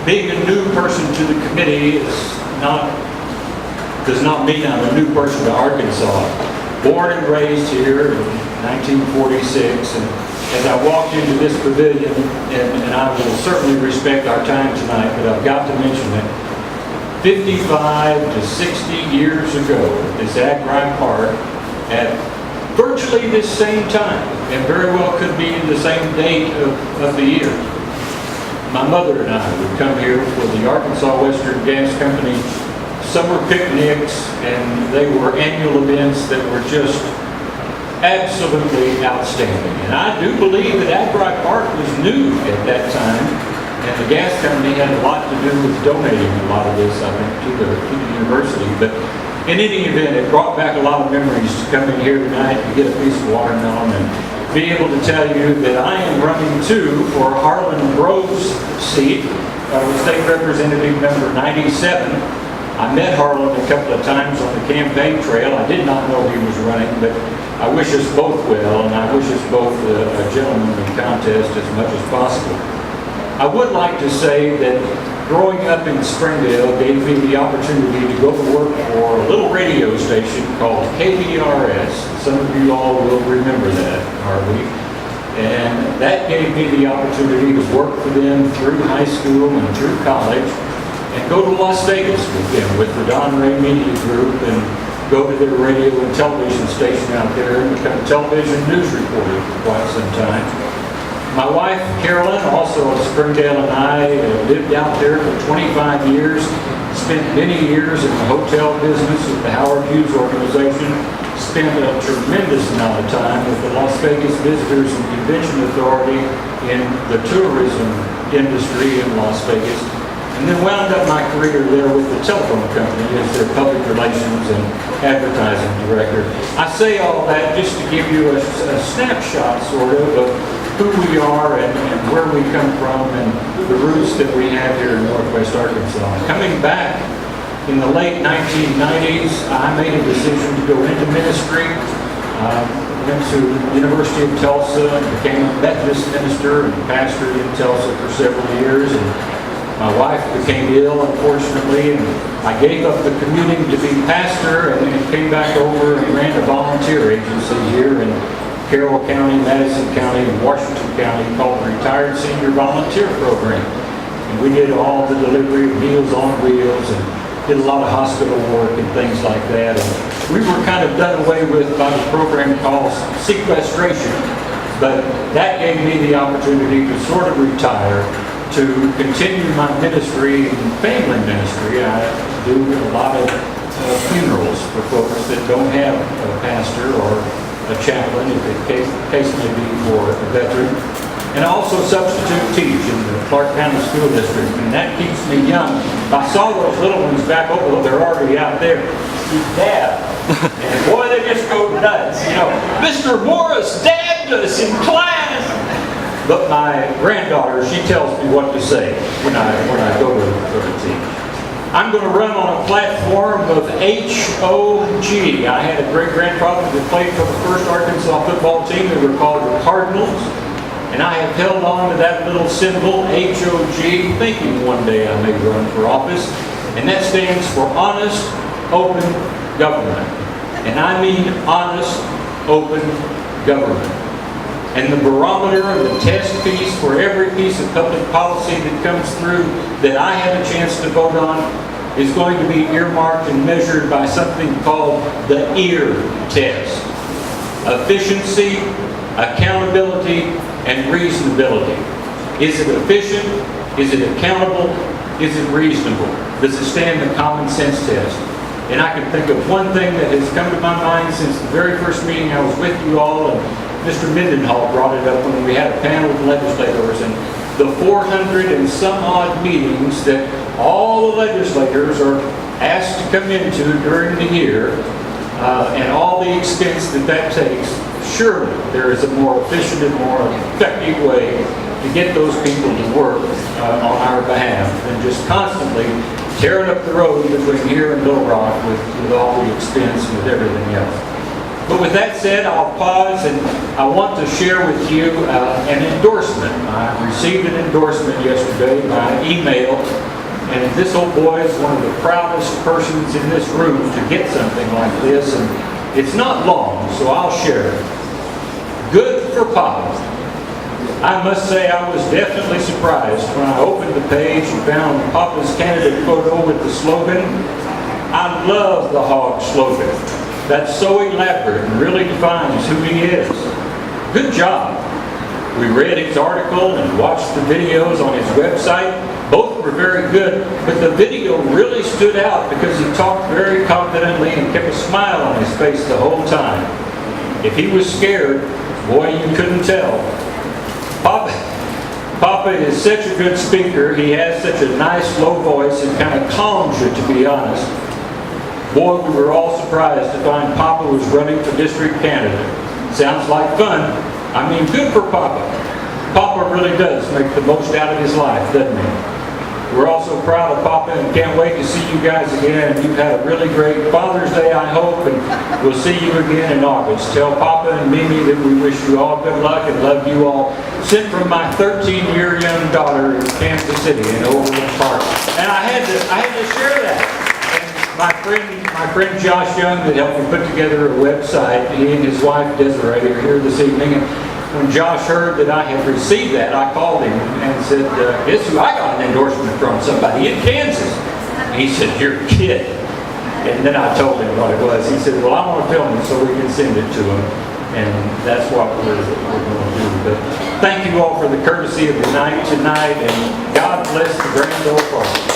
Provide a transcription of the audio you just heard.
being a new person to the committee does not mean I'm a new person to Arkansas. Born and raised here in 1946, and as I walked into this pavilion, and I will certainly respect our time tonight, but I've got to mention that 55 to 60 years ago, this Agri Park, at virtually this same time, and very well could be the same date of the year, my mother and I would come here for the Arkansas Western Gas Company summer picnics, and they were annual events that were just absolutely outstanding. And I do believe that Agri Park was new at that time, and the gas company had a lot to do with donating a lot of this, I think, to the university. But in any event, it brought back a lot of memories to come in here tonight and get a piece of watermelon and be able to tell you that I am running too for Harlan Grove's seat, State Representative number 97. I met Harlan a couple of times on the campaign trail. I did not know he was running, but I wish us both well, and I wish us both a gentlemanly contest as much as possible. I would like to say that growing up in Springdale gave me the opportunity to go to work for a little radio station called KBRS. Some of you all will remember that, hardly. And that gave me the opportunity to work for them through high school and through college, and go to Las Vegas with them, with the Don Ray Media Group, and go to their radio and television station out there and become a television news reporter for quite some time. My wife, Carolyn, also of Springdale, and I lived out there for 25 years, spent many years in the hotel business with the Howard Hughes organization, spent a tremendous amount of time with the Las Vegas Visitors and Convention Authority in the tourism industry in Las Vegas, and then wound up my career there with the telephone company as their public relations and advertising director. I say all that just to give you a snapshot, sort of who we are and where we come from and the roots that we have here in Northwest Arkansas. Coming back in the late 1990s, I made a decision to go into ministry. Went to the University of Tulsa and became a Methodist minister and pastored in Tulsa for several years. And my wife became ill, unfortunately, and I gave up the commuting to be pastor and came back over and ran a volunteer agency here in Carroll County, Madison County, and Washington County called the Retired Senior Volunteer Program. And we did all the delivery of Meals on Wheels and did a lot of hospital work and things like that. And we were kind of done away with by the program called sequestration, but that gave me the opportunity to sort of retire, to continue my ministry and family ministry. I do a lot of funerals for folks that don't have a pastor or a chaplain, if the case may be for a veteran. And I also substitute teach in the Clark County School District, and that keeps me young. I saw those little ones back over, they're already out there. Dad. And boy, they just go nuts. You know, Mr. Morris dabbed us in class. But my granddaughter, she tells me what to say when I go to teach. I'm going to run on a platform of HOG. I had a great-grandfather that played for the first Arkansas football team. They were called the Cardinals. And I have held on to that little symbol, HOG, thinking one day I may run for office. And that stands for Honest, Open Government. And I mean honest, open government. And the barometer and the test piece for every piece of public policy that comes through that I have a chance to vote on is going to be earmarked and measured by something called the EAR test. Efficiency, accountability, and reasonability. Is it efficient? Is it accountable? Is it reasonable? Does it stand the common sense test? And I can think of one thing that has come to my mind since the very first meeting I was with you all, and Mr. Mendenhall brought it up when we had a panel of legislators, and the 400 and some odd meetings that all the legislators are asked to come into during the year, and all the expense that takes. Surely there is a more efficient and more effective way to get those people to work on our behalf than just constantly tearing up the road between here and Little Rock with all the expense and with everything else. But with that said, I'll pause and I want to share with you an endorsement. I received an endorsement yesterday by email, and this old boy is one of the proudest persons in this room to get something like this, and it's not long, so I'll share it. Good for Papa. I must say I was definitely surprised when I opened the page and found Papa's candidate photo with the slogan, "I love the hog" slogan. That's so elaborate and really defines who he is. Good job. We read his article and watched the videos on his website. Both were very good, but the video really stood out because he talked very confidently and kept a smile on his face the whole time. If he was scared, boy, you couldn't tell. Papa is such a good speaker. He has such a nice low voice. It kind of calms you, to be honest. Boy, we were all surprised to find Papa was running for district candidate. Sounds like fun. I mean, good for Papa. Papa really does make the most out of his life, doesn't he? We're also proud of Papa and can't wait to see you guys again. You've had a really great Father's Day, I hope, and we'll see you again in August. Tell Papa and Mimi that we wish you all good luck and love you all. Sent from my 13-year young daughter in Kansas City in Overland Park. And I had to share that. My friend Josh Young that helped me put together a website, he and his wife Desiree are here this evening. And when Josh heard that I had received that, I called him and said, guess who I got an endorsement from? Somebody in Kansas. And he said, "You're kidding." And then I told him what it was. He said, "Well, I want to film it so we can send it to him." And that's what we're going to do. But thank you all for the courtesy of the night tonight, and God bless the Grand Old Park.